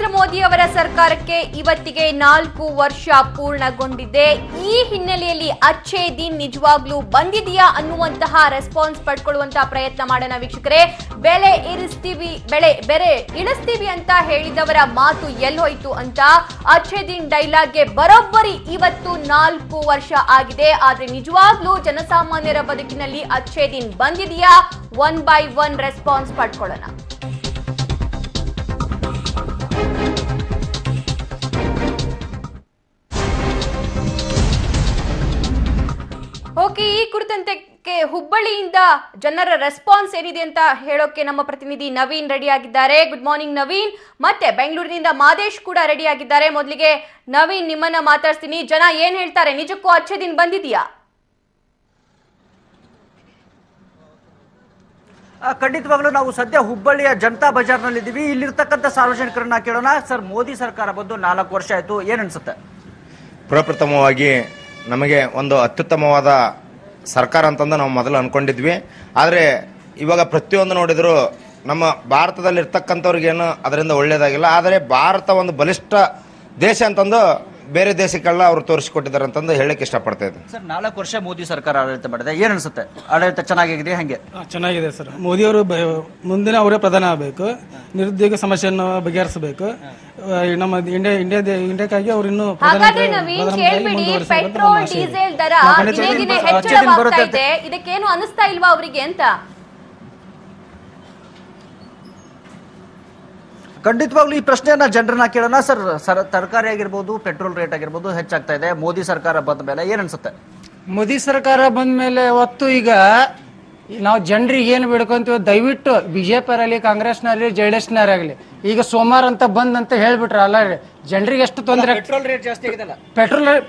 ನರೇಂದ್ರ ಮೋದಿ ಅವರ ಸರ್ಕಾರಕ್ಕೆ ಇವತ್ತಿಗೆ 4 ವರ್ಷ ಪೂರ್ಣಗೊಂಡಿದೆ. ಈ ಹಿನ್ನೆಲೆಯಲ್ಲಿ ಅಚ್ಚೇ ದಿನ್ ನಿಜವಾಗ್ಲೂ ಬಂದಿದೆಯಾ ಅನ್ನುವಂತಹ ರೆಸ್ಪಾನ್ಸ್ ಪಡ್ಕೊಳ್ಳುವಂತಹ ಪ್ರಯತ್ನ ಮಾಡೋಣ ವೀಕ್ಷಕರೇ. ಬೆಲೆ ಇಳಿಸ್ತೀವಿ ಅಂತ ಹೇಳಿದವರ ಮಾತು ಎಲ್ಲೋಯ್ತು ಅಂತ ಅಚ್ಚೇ ದಿನ್ ಡೈಲಾಗ್ಗೆ ಬರೋಬ್ಬರಿ ಇವತ್ತು 4 ವರ್ಷ ಆಗಿದೆ. ಆದ್ರೆ ನಿಜವಾಗ್ಲೂ ಜನಸಾಮಾನ್ಯರ ಬದುಕಿನಲ್ಲಿ ಅಚ್ಚೇ ದಿನ್ ಬಂದಿದೆಯಾ? 1 by 1 ರೆಸ್ಪಾನ್ಸ್ ಪಡ್ಕೊಳ್ಳೋಣ. ಓಕೆ, ಈ ಕುರಿತಂತೆ ಹುಬ್ಬಳ್ಳಿಯಿಂದ ಜನರ ರೆಸ್ಪಾನ್ಸ್ ಏನಿದೆ ಅಂತ ಹೇಳೋಕೆ ನಮ್ಮ ಪ್ರತಿನಿಧಿ ನವೀನ್ ರೆಡಿ ಆಗಿದ್ದಾರೆ. Good morning Naveen. ಮತ್ತೆ ಬೆಂಗಳೂರಿನಿಂದ ಮಾದೇಶ್ ಕೂಡ ರೆಡಿ ಆಗಿದ್ದಾರೆ. ಮೊದಲಿಗೆ ನವೀನ್, ನಿಮ್ಮನ್ನ ಮಾತಾಡ್ತೀನಿ. ಜನ ಏನ್ ಹೇಳ್ತಾರೆ? ನಿಜಕ್ಕೂ ಅಚ್ಚೇ ದಿನ್ ಬಂದಿದೆಯಾ? ಖಂಡಿತವಾಗ್ಲೂ ನಾವು ಸದ್ಯ ಹುಬ್ಬಳ್ಳಿಯ ಜನತಾ ಬಜಾರ್ನಲ್ಲಿದ್ದೀವಿ. ಇಲ್ಲಿರ್ತಕ್ಕಂಥ ಸಾರ್ವಜನಿಕರನ್ನ ಕೇಳೋಣ. ಸರ್, ಮೋದಿ ಸರ್ಕಾರ ಬಂದು 4 ವರ್ಷ ಆಯ್ತು, ಏನ್ ಅನ್ಸುತ್ತೆ? ಪ್ರಪ್ರಥಮವಾಗಿ ನಮಗೆ ಒಂದು ಅತ್ಯುತ್ತಮವಾದ ಸರ್ಕಾರ ಅಂತಂದು ನಾವು ಮೊದಲು ಅನ್ಕೊಂಡಿದ್ವಿ. ಆದರೆ ಇವಾಗ ಪ್ರತಿಯೊಂದು ನೋಡಿದ್ರು ನಮ್ಮ ಭಾರತದಲ್ಲಿರ್ತಕ್ಕಂಥವ್ರಿಗೇನು ಅದರಿಂದ ಒಳ್ಳೇದಾಗಿಲ್ಲ. ಆದರೆ ಭಾರತ ಒಂದು ಬಲಿಷ್ಠ ದೇಶ ಅಂತಂದು ಬೇರೆ ದೇಶಕ್ಕೆಲ್ಲ ಅವರು ತೋರಿಸಿಕೊಟ್ಟಿದ್ದಾರೆ ಅಂತಂದು ಹೇಳಕ್ಕೆ ಇಷ್ಟಪಡ್ತಾ ಇದ್ದೀನಿ. ಸರ್, 4 ವರ್ಷ ಮೋದಿ ಸರ್ಕಾರ ಆಡಳಿತ ಮಾಡಿದೆ, ಏನ್ ಅನ್ಸುತ್ತೆ? ಆಡಳಿತ ಚೆನ್ನಾಗಿದೆ? ಹಂಗೆ ಚೆನ್ನಾಗಿದೆ ಸರ್. ಮೋದಿಯವರು ಮುಂದಿನ ಅವರೇ ಪ್ರಧಾನ ಆಗಬೇಕು, ನಿರುದ್ಯೋಗ ಸಮಸ್ಯೆಯನ್ನು ಬಗೆಹರಿಸಬೇಕು. ನಮ್ಮ ಇಂಡಿಯಾಕ್ಕಾಗಿ ಅವರು ಇನ್ನೂ ಪೆಟ್ರೋಲ್ ಡೀಸೆಲ್ ದರ ಹೆಚ್ಚಳವಾಗ್ತಾ ಇದೆ, ಇದಕ್ಕೇನು ಅನಿಸ್ತಾ ಇಲ್ವಾ ಅವರಿಗೆ ಅಂತ? ಖಂಡಿತವಾಗ್ಲೂ ಈ ಪ್ರಶ್ನೆಯನ್ನ ಜನರನ್ನ ಕೇಳೋಣ. ಸರ್, ತರಕಾರಿ ಆಗಿರ್ಬೋದು, ಪೆಟ್ರೋಲ್ ರೇಟ್ ಆಗಿರ್ಬೋದು ಹೆಚ್ಚಾಗ್ತಾ ಇದೆ. ಮೋದಿ ಸರ್ಕಾರ ಬಂದ ಮೇಲೆ ಏನ್ ಅನ್ಸುತ್ತೆ? ಮೋದಿ ಸರ್ಕಾರ ಬಂದ ಮೇಲೆ ಹೊತ್ತು ಈಗ ನಾವು ಜನರಿಗೆ ಏನು ಬೇಡ್ಕೊಂತೀವಿ, ದಯವಿಟ್ಟು ಬಿಜೆಪಿಯವರಾಗಲಿ, ಕಾಂಗ್ರೆಸ್ನವರಾಗಲಿ, JDSನವರಾಗಲಿ ಈಗ ಸೋಮವಾರ ಅಂತ ಬಂದ್ ಅಂತ ಹೇಳ್ಬಿಟ್ರ ಅಲ್ಲ ರೀ, ಜನರಿಗೆ ಎಷ್ಟು ತೊಂದರೆ. ಪೆಟ್ರೋಲ್ ರೇಟ್ ಜಾಸ್ತಿ ಆಗಿದೆಲ್ಲ,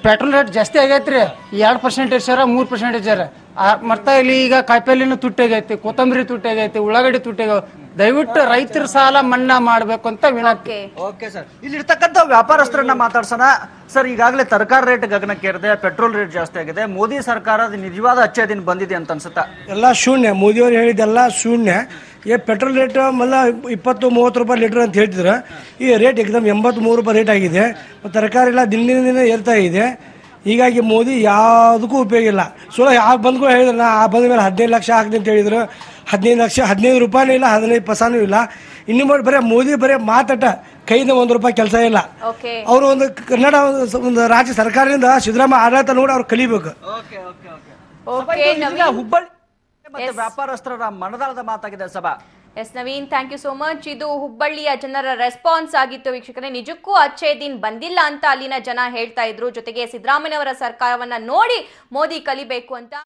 ಪೆಟ್ರೋಲ್ ರೇಟ್ ಜಾಸ್ತಿ ಆಗೈತ್ರಿ. 2% ಸರ 3% ಸರ. ಮತ್ತೆ ಇಲ್ಲಿ ಈಗ ಕಾಯಿಪಲ್ಲೆನೂ ತುಟ್ಟಾಗೈತಿ, ಕೊತ್ತಂಬರಿ ತುಟ್ಟಾಗೈತಿ, ಉಳ್ಳಾಗಡ್ಡಿ ತುಟ್ಟಾಗ. ದಯವಿಟ್ಟು ರೈತರ ಸಾಲ ಮನ್ನಾ ಮಾಡ್ಬೇಕು ಅಂತ ವಿನಂತಿ. ಓಕೆ ಸರ್, ಇಲ್ಲಿರ್ತಕ್ಕಂಥ ವ್ಯಾಪಾರಸ್ಥರನ್ನ ಮಾತಾಡ್ಸೋಣ. ಸರ್, ಈಗಾಗಲೇ ತರಕಾರಿ ರೇಟ್ ಗಗನಕ್ಕೇರಿದೆ, ಪೆಟ್ರೋಲ್ ರೇಟ್ ಜಾಸ್ತಿ ಆಗಿದೆ. ಮೋದಿ ಸರ್ಕಾರದ ನಿಜವಾದ ಅಚ್ಚೇ ದಿನ ಬಂದಿದೆ ಅಂತ ಅನ್ಸುತ್ತಾ? ಎಲ್ಲ ಶೂನ್ಯ. ಮೋದಿಯವರು ಹೇಳಿದ್ದೆಲ್ಲ ಶೂನ್ಯ. ಈ ಪೆಟ್ರೋಲ್ ರೇಟ್ ಮೊದಲ 20-30 ರೂಪಾಯಿ ಲೀಟರ್ ಅಂತ ಹೇಳ್ತಿದ್ರು. ಈ ರೇಟ್ ಎಕ್ದಮ್ 83 ರೂಪಾಯಿ ರೇಟ್ ಆಗಿದೆ. ತರಕಾರಿ ಎಲ್ಲ ದಿನ ಏರ್ತಾ ಇದೆ. ಹೀಗಾಗಿ ಮೋದಿ ಯಾವುದಕ್ಕೂ ಉಪಯೋಗ ಇಲ್ಲ. ಸುಳ್ಳು ಯಾಕೆ ಬಂದ್ಕೂ ಹೇಳಿದ್ರು, ನಾ ಆ ಬಂದ ಮೇಲೆ 15 ಲಕ್ಷ ಹಾಕ್ತೀನಿ ಅಂತ ಹೇಳಿದ್ರು. 15 ಲಕ್ಷ 15 ರೂಪಾಯಿನೂ ಇಲ್ಲ, 15 ಪೈಸಾನೂ ಇಲ್ಲ. ಇನ್ನು ಬರೀ ಮೋದಿ ಬರೀ ಮಾತಾಟ, ಕೈಯಿಂದ 1 ರೂಪಾಯಿ ಕೆಲಸ ಇಲ್ಲ. ಅವರು ಒಂದು ಕನ್ನಡ ಒಂದು ರಾಜ್ಯ ಸರ್ಕಾರದಿಂದ ಸಿದ್ದರಾಮಯ್ಯ ಆಡಳಿತ ನೋಡಿ ಅವ್ರು ಕಲಿಬೇಕು. ಹುಬ್ಬಳ್ಳಿ ಮತ್ತೆ ವ್ಯಾಪಾರಸ್ಥರ ಮನದಾಳದ ಮಾತಾಗಿದೆ ಸಭಾ. Yes Naveen, thank you so much. ಇದು ಹುಬ್ಬಳ್ಳಿಯ ಜನರ ರೆಸ್ಪಾನ್ಸ್ ಆಗಿತ್ತು ವೀಕ್ಷಕರೇ. ನಿಜಕ್ಕೂ ಅಚ್ಚೇ ದಿನ್ ಬಂದಿಲ್ಲ ಅಂತ ಅಲ್ಲಿನ ಜನ ಹೇಳ್ತಾ ಇದ್ರು. ಜೊತೆಗೆ ಸಿದ್ದರಾಮಯ್ಯ ಅವರ ಸರ್ಕಾರವನ್ನ ನೋಡಿ ಮೋದಿ ಕಲಿಬೇಕು ಅಂತ.